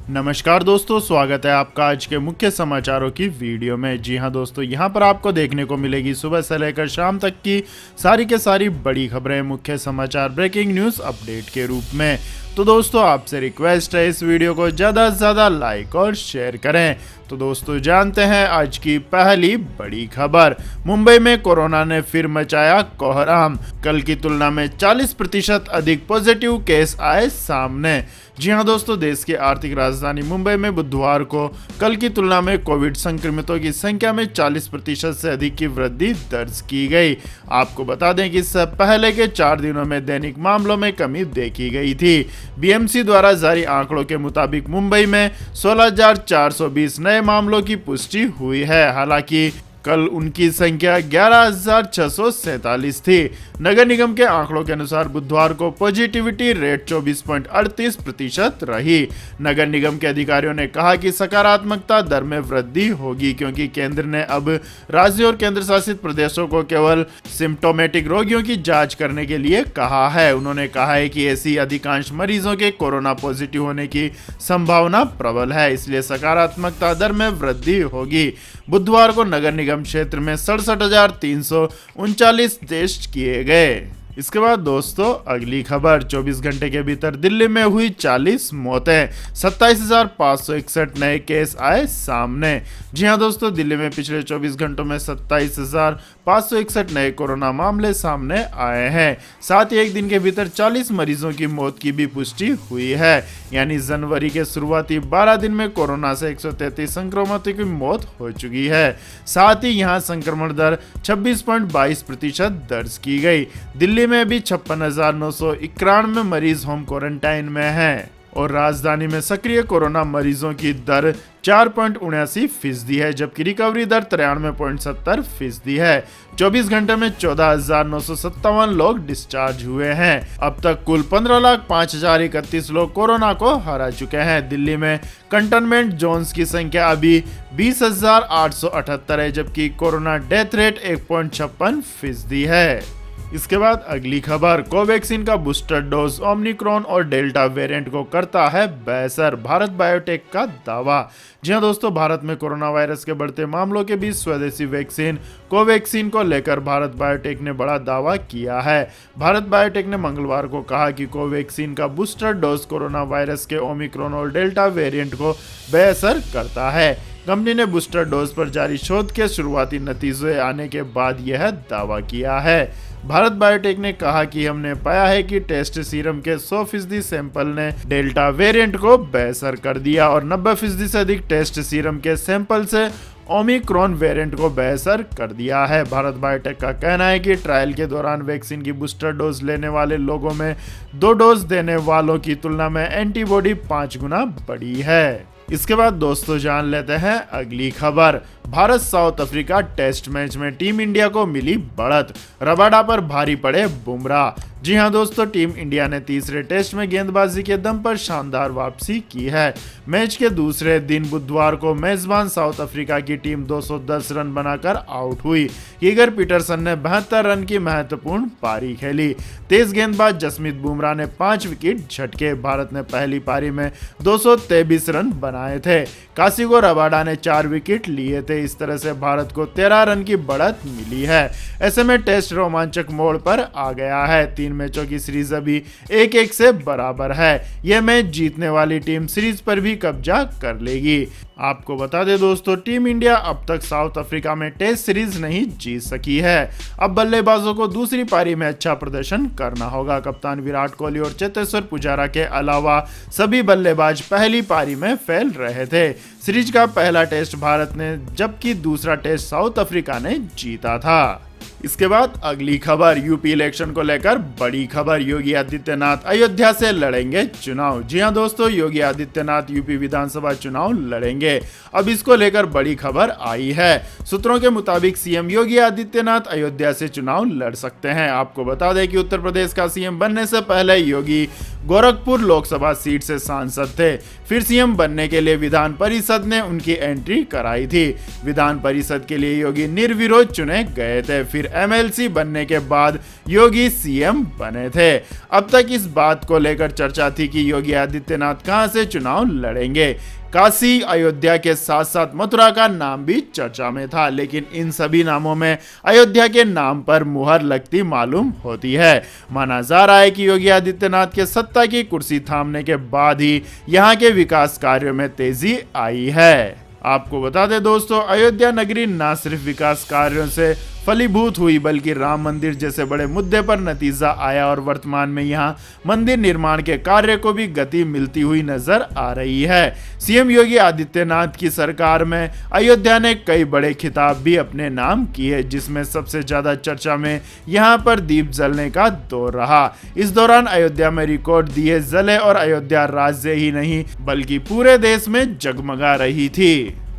नमस्कार दोस्तों, स्वागत है आपका आज के मुख्य समाचारों की वीडियो में। जी हां दोस्तों, यहां पर आपको देखने को मिलेगी सुबह से लेकर शाम तक की सारी के सारी बड़ी खबरें, मुख्य समाचार, ब्रेकिंग न्यूज़ अपडेट के रूप में। तो दोस्तों आपसे रिक्वेस्ट है इस वीडियो को ज़्यादा से ज़्यादा लाइक और शेयर करें। तो दोस्तों जानते हैं आज की पहली बड़ी खबर। मुंबई में कोरोना ने फिर मचाया कोहराम। कल की तुलना में 40% अधिक पॉजिटिव केस आए सामने। जी हां दोस्तों, देश की आर्थिक राजधानी मुंबई में बुधवार को कल की तुलना में कोविड संक्रमितों की संख्या में 40% से अधिक की वृद्धि दर्ज की गई। आपको बता दें कि इससे पहले के 4 दिनों में दैनिक मामलों में कमी देखी गई थी। बीएमसी द्वारा जारी आंकड़ों के मुताबिक मुंबई में 16,420 नए मामलों की पुष्टि हुई है। हालांकि कल उनकी संख्या 11,647 थी। नगर निगम के आंकड़ों के अनुसार बुधवार को पॉजिटिविटी रेट 24.38% रही। नगर निगम के अधिकारियों ने कहा कि सकारात्मकता दर में वृद्धि होगी क्योंकि केंद्र ने अब राज्यों और केंद्र शासित प्रदेशों को केवल सिम्टोमेटिक रोगियों की जांच करने के लिए कहा है। उन्होंने कहा है कि ऐसी अधिकांश मरीजों के कोरोना पॉजिटिव होने की संभावना प्रबल है, इसलिए सकारात्मकता दर में वृद्धि होगी। बुधवार को नगर निगम क्षेत्र में 67,339 टेस्ट किए गए। इसके बाद दोस्तों अगली खबर, 24 घंटे के भीतर दिल्ली में हुई 40 मौतें, 27,561 नए केस आए सामने। जी हां दोस्तों, दिल्ली में पिछले 24 घंटों में 27,561 नए कोरोना मामले सामने आए हैं। साथ ही एक दिन के भीतर 40 मरीजों की मौत की भी पुष्टि हुई है। यानी जनवरी के शुरुआती 12 दिन में कोरोना से 133 संक्रमितों की मौत हो चुकी है। साथ ही यहां संक्रमण दर 26.22% दर्ज की गई। दिल्ली में भी 56,991 मरीज होम क्वारंटाइन में हैं और राजधानी में सक्रिय कोरोना मरीजों की दर 4.79% है, जबकि रिकवरी दर 93.70% है। 24 घंटे में 14,957 लोग डिस्चार्ज हुए हैं। अब तक कुल 15,05,031 लोग कोरोना को हरा चुके हैं। दिल्ली में कंटेनमेंट जोन्स की संख्या अभी 20,878 है, जबकि कोरोना डेथ रेट 1.56% है। इसके बाद अगली खबर, कोवैक्सीन का बूस्टर डोज ओमिक्रॉन और डेल्टा वेरिएंट को करता है बेहतर, भारत बायोटेक का दावा। जी हां दोस्तों, भारत में कोरोना वायरस के बढ़ते मामलों के बीच स्वदेशी वैक्सीन कोवैक्सीन को लेकर भारत बायोटेक ने बड़ा दावा किया है। भारत बायोटेक ने मंगलवार को कहा कि कोवैक्सीन का बूस्टर डोज कोरोना वायरस के ओमिक्रॉन और डेल्टा वेरिएंट को बेअसर करता है। कंपनी ने बूस्टर डोज पर जारी शोध के शुरुआती नतीजे आने के बाद यह दावा किया है। भारत बायोटेक ने कहा कि हमने पाया है कि टेस्ट सीरम के 100% सैंपल ने डेल्टा वेरिएंट को बेअसर कर दिया और 90% से अधिक टेस्ट सीरम के सैंपल से ओमिक्रॉन वेरिएंट को बेअसर कर दिया है। भारत बायोटेक का कहना है कि ट्रायल के दौरान वैक्सीन की बूस्टर डोज लेने वाले लोगों में 2 डोज देने वालों की तुलना में एंटीबॉडी 5 गुना बढ़ी है। इसके बाद दोस्तों जान लेते हैं अगली खबर, Bharat South Africa test match में टीम इंडिया को मिली बढ़त, रबाडा पर भारी पड़े बुमराह। जी हां दोस्तों, टीम इंडिया ने तीसरे टेस्ट में गेंदबाजी के दम पर शानदार वापसी की है। मैच के दूसरे दिन बुधवार को मेजबान साउथ अफ्रीका की टीम 210 रन बनाकर आउट हुई। कीगर पीटरसन ने 72 रन की महत्वपूर्ण पारी खेली। तेज गेंदबाज जसमीत बुमराह ने 5 विकेट झटके। भारत ने पहली पारी में 223 रन बनाए थे। कासिगो रबाडा ने 4 विकेट लिए थे। इस तरह से भारत को 13 रन की बढ़त मिली है। ऐसे में टेस्ट रोमांचक मोड़ पर आ गया है। 3 मैचों की सीरीज अभी 1-1 से बराबर है। यह मैच जीतने वाली टीम सीरीज पर भी कब्जा कर लेगी। आपको बता दें दोस्तों, टीम इंडिया अब तक साउथ अफ्रीका में टेस्ट सीरीज नहीं जीत सकी है। अब बल्लेबाजों को दूसरी पारी में अच्छा प्रदर्शन करना होगा। कप्तान विराट कोहली और चेतेश्वर पुजारा के अलावा सभी बल्लेबाज पहली पारी में फेल रहे थे। सीरीज का पहला टेस्ट भारत ने जबकि दूसरा टेस्ट साउथ अफ्रीका ने जीता था। इसके बाद अगली खबर, यूपी इलेक्शन को लेकर बड़ी खबर, योगी आदित्यनाथ अयोध्या से लड़ेंगे चुनाव। जी हां दोस्तों, योगी आदित्यनाथ यूपी विधानसभा चुनाव लड़ेंगे। अब इसको लेकर बड़ी खबर आई है। सूत्रों के मुताबिक सीएम योगी आदित्यनाथ अयोध्या से चुनाव लड़ सकते हैं। आपको बता दें कि उत्तर प्रदेश का सीएम बनने से पहले योगी गोरखपुर लोकसभा सीट से सांसद थे। फिर सीएम बनने के लिए विधान परिषद ने उनकी एंट्री कराई थी। विधान परिषद के लिए योगी निर्विरोध चुने गए थे। फिर एमएलसी बनने के बाद योगी सीएम बने थे। अब तक इस बात को लेकर चर्चा थी कि योगी आदित्यनाथ कहां से चुनाव लड़ेंगे। काशी, अयोध्या के साथ साथ मथुरा का नाम भी चर्चा में था, लेकिन इन सभी नामों में अयोध्या के नाम पर मुहर लगती मालूम होती है। माना जा रहा है कि योगी आदित्यनाथ के सत्ता की कुर्सी थामने के बाद ही यहां के विकास कार्यों में तेजी आई है। आपको बता दें दोस्तों, अयोध्या नगरी न सिर्फ विकास कार्यों से फलीभूत हुई बल्कि राम मंदिर जैसे बड़े मुद्दे पर नतीजा आया और वर्तमान में यहाँ मंदिर निर्माण के कार्य को भी गति मिलती हुई नजर आ रही है। सीएम योगी आदित्यनाथ की सरकार में अयोध्या ने कई बड़े खिताब भी अपने नाम किए, जिसमें सबसे ज्यादा चर्चा में यहाँ पर दीप जलने का दौर रहा। इस दौरान अयोध्या में रिकॉर्ड दिए जले और अयोध्या राज्य ही नहीं बल्कि पूरे देश में जगमगा रही थी।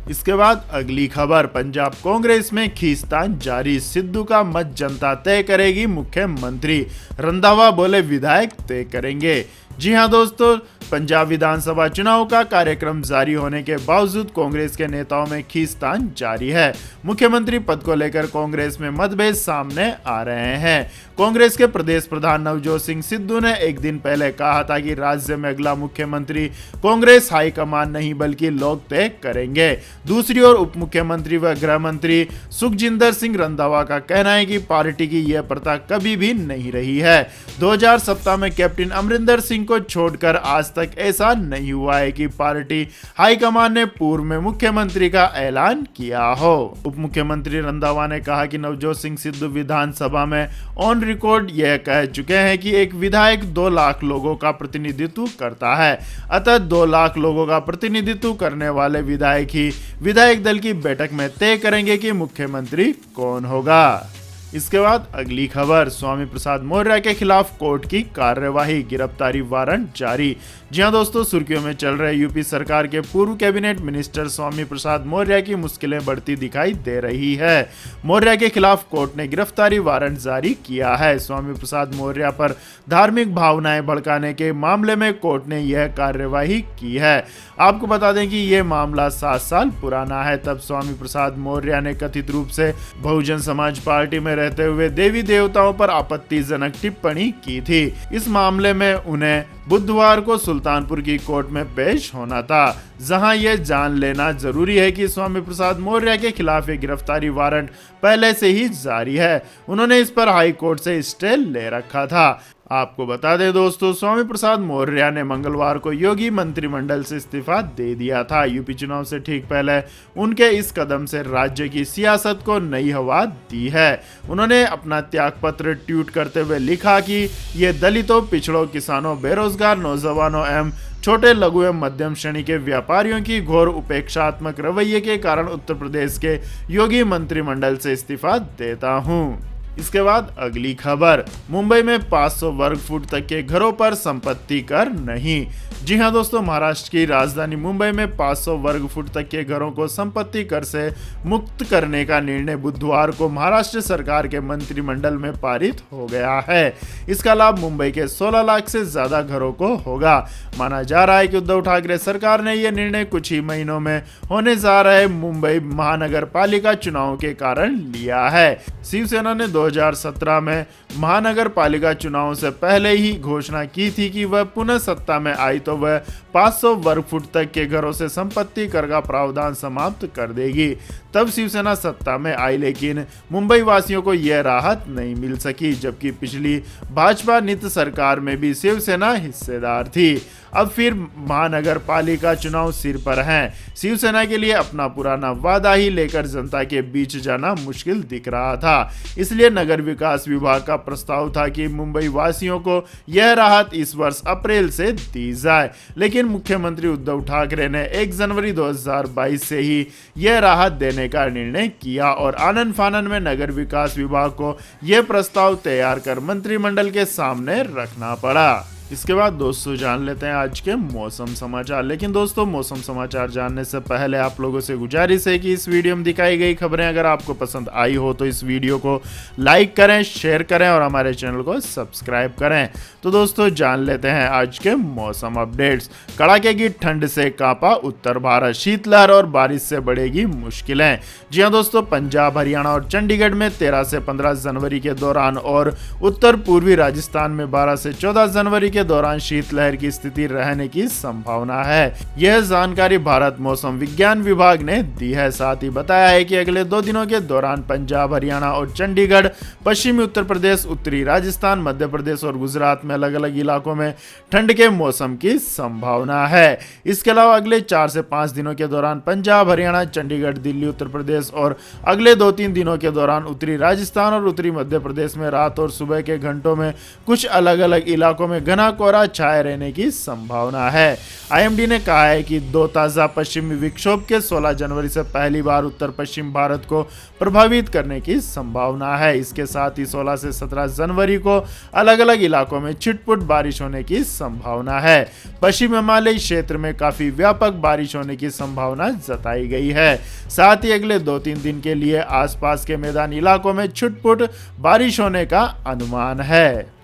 इसके बाद अगली खबर, पंजाब कांग्रेस में खींचतान जारी, सिद्धू का मत जनता तय करेगी, मुख्यमंत्री रंधावा बोले विधायक तय करेंगे। जी हां दोस्तों, पंजाब विधानसभा चुनाव का कार्यक्रम जारी होने के बावजूद कांग्रेस के नेताओं में खींचतान जारी है। मुख्यमंत्री पद को लेकर कांग्रेस में मतभेद सामने आ रहे हैं। कांग्रेस के प्रदेश प्रधान नवजोत सिंह सिद्धू ने एक दिन पहले कहा था कि राज्य में अगला मुख्यमंत्री कांग्रेस हाईकमान नहीं बल्कि लोग तय करेंगे। दूसरी ओर उप मुख्यमंत्री व गृह मंत्री सुखजिंदर सिंह रंधावा का कहना है कि पार्टी की यह प्रथा कभी भी नहीं रही है। 2017 में कैप्टन अमरिंदर सिंह को छोड़कर आज तक ऐसा नहीं हुआ है कि पार्टी हाईकमान ने पूर्व में मुख्यमंत्री का ऐलान किया हो। उप मुख्यमंत्री रंधावा ने कहा कि नवजोत सिंह सिद्धू विधानसभा में ऑन रिकॉर्ड यह कह चुके हैं कि एक विधायक 2 लाख लोगों का प्रतिनिधित्व करता है, अतः 2 लाख लोगों का प्रतिनिधित्व करने वाले विधायक ही विधायक दल की बैठक में तय करेंगे कि मुख्यमंत्री कौन होगा। इसके बाद अगली खबर, स्वामी प्रसाद मौर्य के खिलाफ कोर्ट की कार्यवाही, गिरफ्तारी वारंट जारी। जी हां दोस्तों, सुर्खियों में चल रहे यूपी सरकार के पूर्व कैबिनेट मिनिस्टर स्वामी प्रसाद मौर्य की मुश्किलें बढ़ती दिखाई दे रही है। मौर्य के खिलाफ कोर्ट ने गिरफ्तारी वारंट जारी किया है। स्वामी प्रसाद मौर्य पर धार्मिक भावनाएं भड़काने के मामले में कोर्ट ने यह कार्यवाही की है। आपको बता दें कि यह मामला 7 साल पुराना है। तब स्वामी प्रसाद मौर्य ने कथित रूप से बहुजन समाज पार्टी में रहते हुए देवी देवताओं पर आपत्तिजनक टिप्पणी की थी। इस मामले में उन्हें बुधवार को सुल्तानपुर की कोर्ट में पेश होना था, जहां यह जान लेना जरूरी है कि स्वामी प्रसाद मौर्य के खिलाफ एक गिरफ्तारी वारंट पहले से ही जारी है। उन्होंने इस पर हाई कोर्ट से स्टे ले रखा था। आपको बता दें दोस्तों, स्वामी प्रसाद मौर्य ने मंगलवार को योगी मंत्रिमंडल से इस्तीफा दे दिया था। यूपी चुनाव से ठीक पहले उनके इस कदम से राज्य की सियासत को नई हवा दी है। उन्होंने अपना त्यागपत्र ट्वीट करते हुए लिखा कि ये दलितों, पिछड़ों, किसानों, बेरोजगार नौजवानों एवं छोटे, लघु एवं मध्यम श्रेणी के व्यापारियों की घोर उपेक्षात्मक रवैये के कारण उत्तर प्रदेश के योगी मंत्रिमंडल से इस्तीफा देता हूँ। इसके बाद अगली खबर, मुंबई में 500 वर्ग फुट तक के घरों पर संपत्ति कर नहीं। जी हां दोस्तों, महाराष्ट्र की राजधानी मुंबई में 500 वर्ग फुट तक के घरों को संपत्ति कर से मुक्त करने का निर्णय बुधवार को महाराष्ट्र सरकार के मंत्रिमंडल में पारित हो गया है। इसका लाभ मुंबई के 16 लाख से ज्यादा घरों को होगा। माना जा रहा है कि उद्धव ठाकरे सरकार ने यह निर्णय कुछ ही महीनों में होने जा रहे मुंबई महानगर पालिका चुनाव के कारण लिया है। शिवसेना ने 2017 में महानगर पालिका चुनाव से पहले ही घोषणा की थी कि वह पुनः सत्ता में आई तो वह 500 वर्ग फुट तक के घरों से संपत्ति कर का प्रावधान समाप्त कर देगी। तब शिवसेना सत्ता में आई, लेकिन मुंबई वासियों को यह राहत नहीं मिल सकी, जबकि पिछली भाजपा नीति सरकार में भी शिवसेना हिस्सेदार थी। अब फिर महानगर पालिका चुनाव सिर पर हैं। शिवसेना के लिए अपना पुराना वादा ही लेकर जनता के बीच जाना मुश्किल दिख रहा था। इसलिए नगर विकास विभाग का प्रस्ताव था कि मुंबई वासियों को यह राहत इस वर्ष अप्रैल से दी जाए, लेकिन मुख्यमंत्री उद्धव ठाकरे ने 1 जनवरी 2022 से ही यह राहत देने का निर्णय किया और आनन फानन में नगर विकास विभाग को यह प्रस्ताव तैयार कर मंत्रिमंडल के सामने रखना पड़ा। इसके बाद दोस्तों जान लेते हैं आज के मौसम समाचार। लेकिन दोस्तों मौसम समाचार जानने से पहले आप लोगों से गुजारिश है कि इस वीडियो में दिखाई गई खबरें अगर आपको पसंद आई हो तो इस वीडियो को लाइक करें, शेयर करें और हमारे चैनल को सब्सक्राइब करें। तो दोस्तों जान लेते हैं आज के मौसम अपडेट्स। कड़ाके की ठंड से कांपा उत्तर भारत, शीतलहर और बारिश से बढ़ेगी मुश्किलें। जी हाँ दोस्तों, पंजाब, हरियाणा और चंडीगढ़ में 13 से 15 जनवरी के दौरान और उत्तर पूर्वी राजस्थान में 12 से 14 जनवरी के दौरान शीतलहर की स्थिति रहने की संभावना है। यह जानकारी भारत मौसम विज्ञान विभाग ने दी है। साथ ही बताया है कि अगले 2 दिनों के दौरान पंजाब, हरियाणा और चंडीगढ़, पश्चिमी उत्तर प्रदेश, उत्तरी राजस्थान, मध्य प्रदेश और गुजरात में अलग अलग इलाकों में ठंड के मौसम की संभावना है। इसके अलावा अगले 4 से 5 दिनों के दौरान पंजाब, हरियाणा, चंडीगढ़, दिल्ली, उत्तर प्रदेश और अगले 2-3 दिनों के दौरान उत्तरी राजस्थान और उत्तरी मध्य प्रदेश में रात और सुबह के घंटों में कुछ अलग अलग इलाकों में घना कोहरा छाए रहने की संभावना है। आईएमडी ने कहा है कि 2 ताजा पश्चिमी विक्षोभ के 16 जनवरी से पहली बार उत्तर पश्चिम भारत को प्रभावित करने की संभावना है। इसके साथ ही 16 से 17 जनवरी को अलग अलग इलाकों में छिटपुट बारिश होने की संभावना है। पश्चिम हिमालयी क्षेत्र में काफी व्यापक बारिश होने की संभावना जताई गई है। साथ ही अगले 2-3 दिन के लिए आसपास के मैदानी इलाकों में छिटपुट बारिश होने का अनुमान है।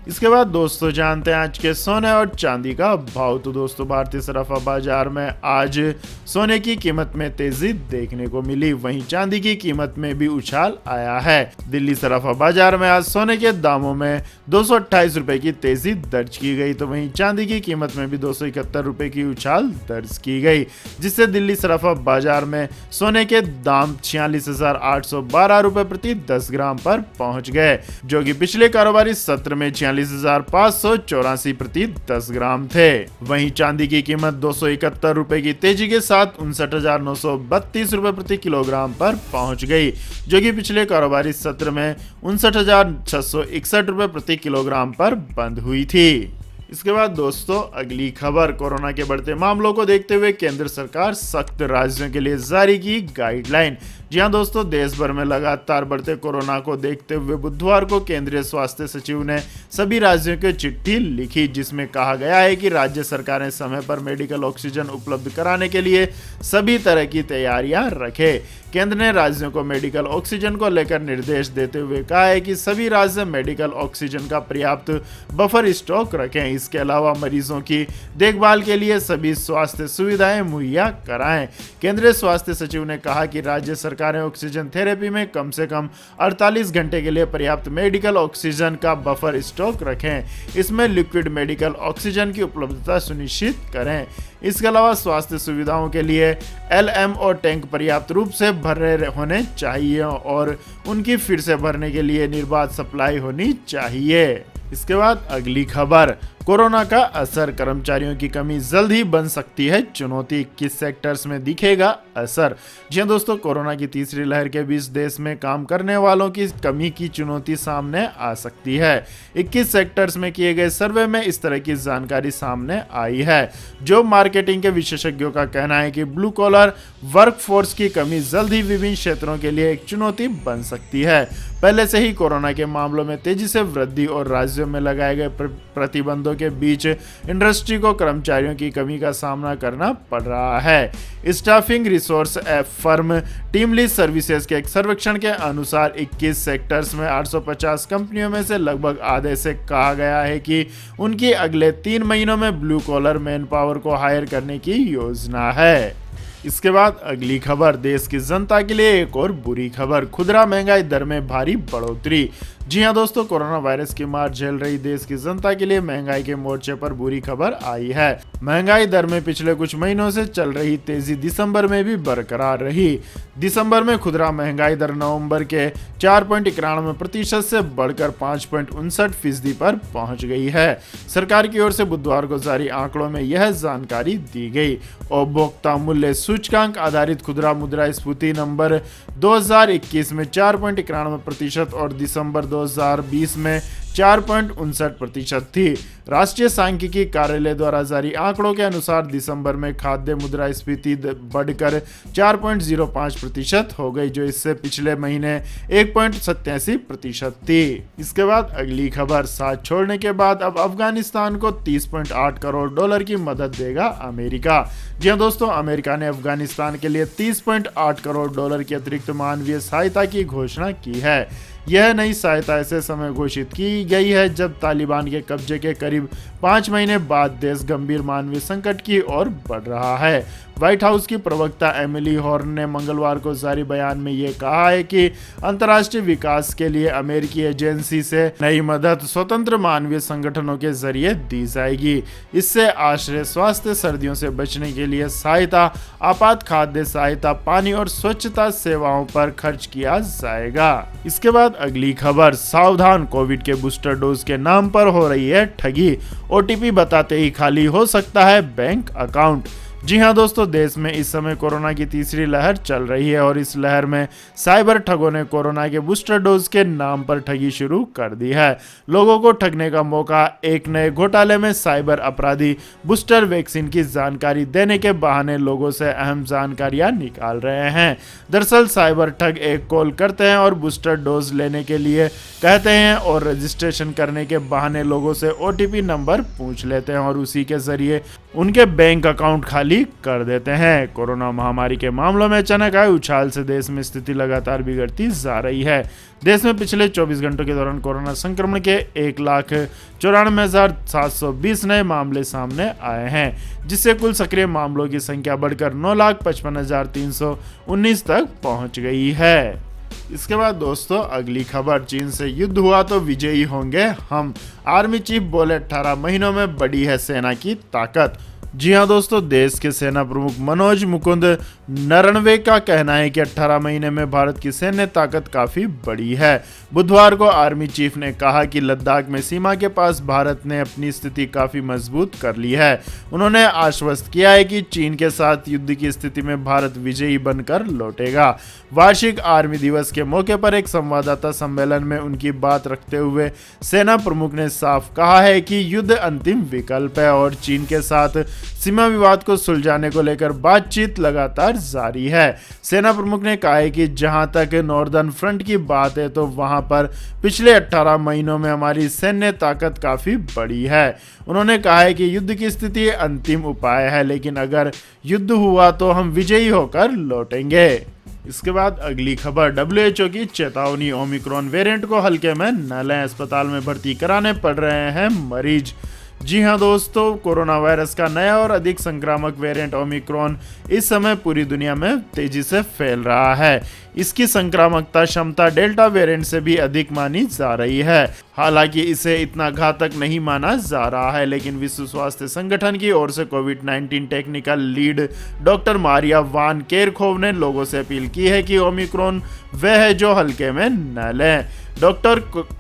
इसके बाद दोस्तों जानते हैं आज के सोने और चांदी का भाव। तो दोस्तों भारतीय सराफा बाजार में आज सोने की कीमत में तेजी देखने को मिली, वहीं चांदी की कीमत में भी उछाल आया है। दिल्ली सराफा बाजार में आज सोने के दामों में 228 रुपए की तेजी दर्ज की गई, तो वहीं चांदी की कीमत में भी 271 रुपए की उछाल दर्ज की गई, जिससे दिल्ली सराफा बाजार में सोने के दाम 46,812 रुपए प्रति 10 ग्राम पर पहुंच गए, जो कि पिछले कारोबारी सत्र में 46,584 प्रति 10 ग्राम थे। वहीं चांदी की कीमत 271 रुपए की तेजी के साथ 59,932 रुपए प्रति किलोग्राम पर पहुंच गई, जो कि पिछले कारोबारी सत्र में 59,661 रुपए प्रति किलोग्राम पर बंद हुई थी। इसके बाद दोस्तों अगली खबर, कोरोना के बढ़ते मामलों को देखते हुए केंद्र सरकार सख्त राज्यों के लिए जारी की गाइडलाइन। जी हां दोस्तों, देश भर में लगातार बढ़ते कोरोना को देखते हुए बुधवार को केंद्रीय स्वास्थ्य सचिव ने सभी राज्यों को चिट्ठी लिखी, जिसमें कहा गया है कि राज्य सरकारें समय पर मेडिकल ऑक्सीजन उपलब्ध कराने के लिए सभी तरह की तैयारियां रखें। केंद्र ने राज्यों को मेडिकल ऑक्सीजन को लेकर निर्देश देते हुए कहा है कि सभी राज्य मेडिकल ऑक्सीजन का पर्याप्त बफर स्टॉक रखें। इसके अलावा मरीजों की देखभाल के लिए सभी स्वास्थ्य सुविधाएं मुहैया कराएं। केंद्रीय स्वास्थ्य सचिव ने कहा कि राज्य सरकारें ऑक्सीजन थेरेपी में कम से कम 48 घंटे के लिए पर्याप्त मेडिकल ऑक्सीजन का बफर स्टॉक रखें। इसमें लिक्विड मेडिकल ऑक्सीजन की उपलब्धता सुनिश्चित करें। इसके अलावा स्वास्थ्य सुविधाओं के लिए LMO टैंक पर्याप्त रूप से भरे होने चाहिए और उनकी फिर से भरने के लिए निर्बाध सप्लाई होनी चाहिए। इसके बाद अगली खबर, कोरोना का असर, कर्मचारियों की कमी जल्द ही बन सकती है चुनौती, किस सेक्टर्स में दिखेगा असर। जी हां दोस्तों, कोरोना की तीसरी लहर के बीच देश में काम करने वालों की कमी की चुनौती सामने आ सकती है। 21 सेक्टर्स में किए गए सर्वे में इस तरह की जानकारी सामने आई है। जॉब मार्केटिंग के विशेषज्ञों का कहना है कि ब्लू कॉलर वर्कफोर्स की कमी जल्द ही विभिन्न क्षेत्रों के लिए एक चुनौती बन सकती है। पहले से ही कोरोना के मामलों में तेजी से वृद्धि और राज्यों में लगाए गए प्रतिबंधों के बीच इंडस्ट्री को कर्मचारियों की कमी का सामना करना पड़ रहा है। Staffing resource firm team lease services के एक सर्वेक्षण के अनुसार 21 सेक्टर्स में 850 कंपनियों में से लगभग आधे से कहा गया है कि उनकी अगले 3 महीनों में ब्लू कॉलर मैन पावर को हायर करने की योजना है। इसके बाद अगली खबर, देश की जनता के लिए एक और बुरी खबर, खुदरा महंगाई दर में भारी बढ़ोतरी। जी हां दोस्तों, कोरोना वायरस की मार झेल रही देश की जनता के लिए महंगाई के मोर्चे पर बुरी खबर आई है। महंगाई दर में पिछले कुछ महीनों से चल रही तेजी दिसंबर में भी बरकरार रही। दिसंबर में खुदरा महंगाई दर नवंबर के 4.91% से बढ़कर 5.59% पर पहुंच गई है। सरकार की ओर से बुधवार को जारी आंकड़ों में यह जानकारी दी गई। उपभोक्ता मूल्य सूचकांक आधारित खुदरा मुद्रास्फीति नंबर 2021 में 4.91% और दिसंबर 2020 में 4.59% थी। राष्ट्रीय सांख्यिकी कार्यालय द्वारा जारी आंकड़ों के अनुसार दिसंबर में खाद्य मुद्रास्फीति बढ़कर 4.05% हो गई, जो इससे पिछले महीने 1.87% थी। इसके बाद अगली खबर, साथ छोड़ने के बाद अब अफगानिस्तान को 30.8 करोड़ डॉलर की मदद देगा अमेरिका। जी हां दोस्तों, अमेरिका ने अफगानिस्तान के लिए 30.8 करोड़ डॉलर की अतिरिक्त मानवीय सहायता की घोषणा की है। यह नई सहायता ऐसे समय घोषित की गई है जब तालिबान के कब्जे के करीब 5 महीने बाद देश गंभीर मानवीय संकट की ओर बढ़ रहा है। व्हाइट हाउस की प्रवक्ता एमिली हॉर्न ने मंगलवार को जारी बयान में यह कहा है कि अंतर्राष्ट्रीय विकास के लिए अमेरिकी एजेंसी से नई मदद स्वतंत्र मानवीय संगठनों के जरिए दी जाएगी। इससे आश्रय, स्वास्थ्य, सर्दियों से बचने के लिए सहायता, आपात खाद्य सहायता, पानी और स्वच्छता सेवाओं पर खर्च किया जाएगा। इसके बाद अगली खबर, सावधान, कोविड के बूस्टर डोज के नाम पर हो रही है ठगी। ओटीपी बताते ही खाली हो सकता है बैंक अकाउंट। जी हां दोस्तों, देश में इस समय कोरोना की तीसरी लहर चल रही है और इस लहर में साइबर ठगों ने कोरोना के बूस्टर डोज के नाम पर ठगी शुरू कर दी है। लोगों को ठगने का मौका एक नए घोटाले में साइबर अपराधी बूस्टर वैक्सीन की जानकारी देने के बहाने लोगों से अहम जानकारियां निकाल रहे हैं। दरअसल साइबर ठग एक कॉल करते हैं और बूस्टर डोज लेने के लिए कहते हैं और रजिस्ट्रेशन करने के बहाने लोगों से ओटीपी नंबर पूछ लेते हैं और उसी के जरिए उनके बैंक अकाउंट खाली कर देते हैं। कोरोना महामारी के मामलों में अचानक आए उछाल से देश में स्थिति लगातार बिगड़ती जा रही है। देश में पिछले 24 घंटों के दौरान कोरोना संक्रमण के 1,94,720 नए मामले सामने आए हैं, जिससे कुल सक्रिय मामलों की संख्या बढ़कर 9,55,319 तक पहुंच गई है। इसके बाद दोस्तों अगली खबर, चीन से युद्ध हुआ तो विजयी होंगे हम, आर्मी चीफ बोले 18 महीनों में बढ़ी है सेना की ताकत। जी हां दोस्तों, देश के सेना प्रमुख मनोज मुकुंद नरवणे का कहना है कि 18 महीने में भारत की सैन्य ताकत काफी बड़ी है। बुधवार को आर्मी चीफ ने कहा कि लद्दाख में सीमा के पास भारत ने अपनी स्थिति काफी मजबूत कर ली है। उन्होंने आश्वस्त किया है कि चीन के साथ युद्ध की स्थिति में भारत विजयी बनकर लौटेगा। वार्षिक आर्मी दिवस के मौके पर एक संवाददाता सम्मेलन में उनकी बात रखते हुए सेना प्रमुख ने साफ कहा है कि युद्ध अंतिम विकल्प है और चीन के साथ सीमा विवाद को सुलझाने को लेकर बातचीत लगातार जारी है। सेना प्रमुख ने कहा है कि जहां तक नॉर्दर्न फ्रंट की बात है तो वहां पर पिछले 18 महीनों में हमारी सैन्य ताकत काफी बड़ी है। उन्होंने कहा है कि युद्ध की स्थिति अंतिम उपाय है, लेकिन अगर युद्ध हुआ तो हम विजयी होकर लौटेंगे। इसके बाद अगली खबर, WHO की चेतावनी, ओमिक्रॉन वेरिएंट को हल्के में न लें, अस्पताल में भर्ती कराने पड़ रहे हैं मरीज। जी हां दोस्तों, कोरोना वायरस का नया और अधिक संक्रामक वेरिएंट ओमिक्रॉन इस समय पूरी दुनिया में तेजी से फैल रहा है। इसकी संक्रामकता क्षमता डेल्टा वेरिएंट से भी अधिक मानी जा रही है। हालांकि इसे इतना घातक नहीं माना जा रहा है, लेकिन विश्व स्वास्थ्य संगठन की ओर से कोविड-19 technical lead doctor Maria Van Kerkhove ने लोगों से अपील की है कि ओमिक्रॉन वह है जो हल्के में न लें। डॉक्टर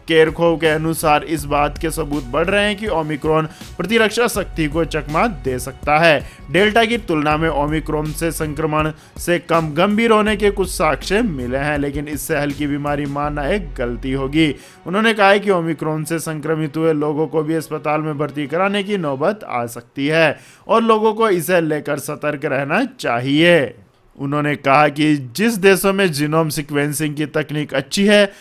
केरखोव के अनुसार इस बात के सबूत बढ़ रहे हैं कि ओमिक्रॉन प्रतिरक्षा शक्ति को चकमा दे सकता है। डेल्टा की तुलना में ओमिक्रॉन से संक्रमण से कम गंभीर होने के कुछ साक्ष्य मिले हैं, लेकिन इससे हल्की बीमारी मानना एक गलती होगी। उन्होंने कहा है कि ओमिक्रॉन से संक्रमित हुए लोगों को भी अस्पताल में भर्ती कराने की नौबत आ सकती है और लोगों को इसे लेकर सतर्क रहना चाहिए। उन्होंने कहा कि जिस देशों में जीनोम सीक्वेंसिंग की तकनीक अच्छी है,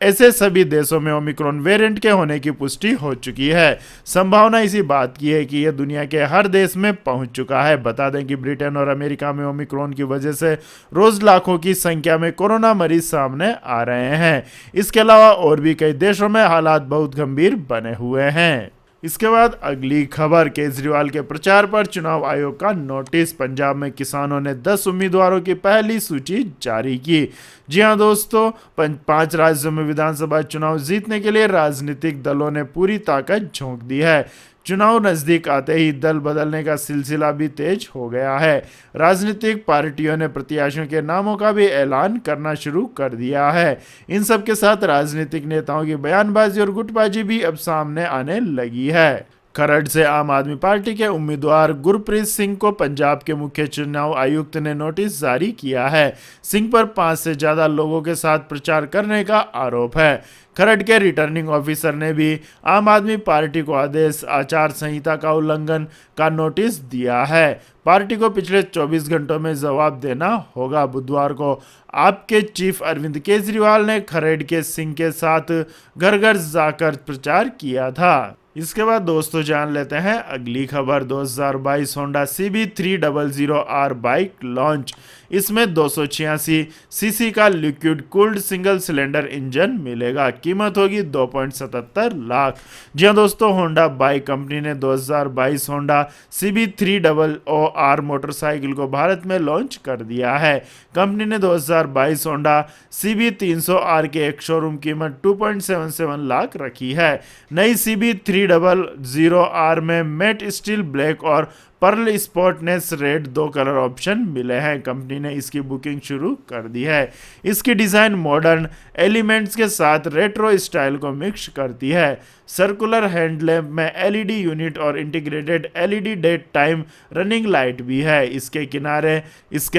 ऐसे सभी देशों में ओमिक्रॉन वेरिएंट के होने की पुष्टि हो चुकी है। संभावना इसी बात की है कि यह दुनिया के हर देश में पहुंच चुका है। बता दें कि ब्रिटेन और अमेरिका में ओमिक्रॉन की वजह से रोज लाखों की संख्या में कोरोना मरीज सामने आ रहे हैं। इसके अलावा और भी कई देशों में हालात बहुत गंभीर बने हुए हैं। इसके बाद अगली खबर, केजरीवाल के प्रचार पर चुनाव आयोग का नोटिस, पंजाब में किसानों ने 10 उम्मीदवारों की पहली सूची जारी की। जी हां दोस्तों, 5 राज्यों में विधानसभा चुनाव जीतने के लिए राजनीतिक दलों ने पूरी ताकत झोंक दी है। चुनाव नजदीक आते ही दल बदलने का सिलसिला भी तेज हो गया है। राजनीतिक पार्टियों ने प्रत्याशियों के नामों का भी ऐलान करना शुरू कर दिया है। इन सब के साथ राजनीतिक नेताओं की बयानबाजी और गुटबाजी भी अब सामने आने लगी है। खरड़ से आम आदमी पार्टी के उम्मीदवार गुरप्रीत सिंह को पंजाब के मुख्य चुनाव आयुक्त ने नोटिस जारी किया है। सिंह पर 5 से ज्यादा लोगों के साथ प्रचार करने का आरोप है। खरड़ के रिटर्निंग ऑफिसर ने भी आम आदमी पार्टी को आदेश आचार संहिता का उल्लंघन का नोटिस दिया है। पार्टी को पिछले 24 घंटों में जवाब देना होगा। बुधवार को आपके चीफ अरविंद केजरीवाल ने खरड़ के सिंह के साथ घर घर जाकर प्रचार किया था। इसके बाद दोस्तों जान लेते हैं अगली खबर। 2022 होंडा CB300R बाइक लॉन्च। इसमें 286 सीसी का liquid cooled single cylinder engine मिलेगा। कीमत होगी 2.77 लाख। जी हाँ दोस्तों, होंडा बाइक कंपनी ने 2022 होंडा CB300R मोटरसाइकिल को भारत में लॉन्च कर दिया है। कंपनी ने 2022 होंडा CB300R के एक शोरूम कीमत 2.77 लाख रखी है। नई CB300R में मैट स्टील ब्लैक और पर्ल स्पॉटनेस रेड 2 कलर ऑप्शन मिले हैं। कंपनी ने इसकी बुकिंग शुरू कर दी है। इसकी डिजाइन मॉडर्न एलिमेंट्स के साथ रेट्रो स्टाइल को मिक्स करती है। सर्कुलर हेडलैम्प में LED यूनिट और integrated LED daytime running light भी है। इसके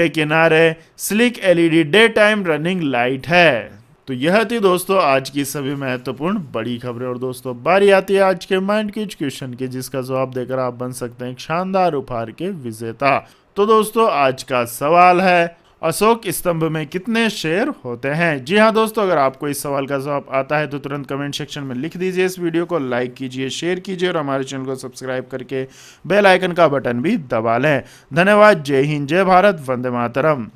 किनारे slick LED daytime running light है। तो यह थी दोस्तों आज की सभी महत्वपूर्ण बड़ी खबरें। और दोस्तों बारी आती है आज के माइंड क्विज क्वेश्चन की, जिसका जवाब देकर आप बन सकते हैं एक शानदार उपहार के विजेता। तो दोस्तों आज का सवाल है, अशोक स्तंभ में कितने शेर होते हैं? जी हाँ दोस्तों, अगर आपको इस सवाल का जवाब आता है तो तुरंत कमेंट सेक्शन में लिख दीजिए। इस वीडियो को लाइक कीजिए, शेयर कीजिए और हमारे चैनल को सब्सक्राइब करके बेल आइकन का बटन भी दबा लें। धन्यवाद। जय हिंद, जय भारत, वंदे मातरम।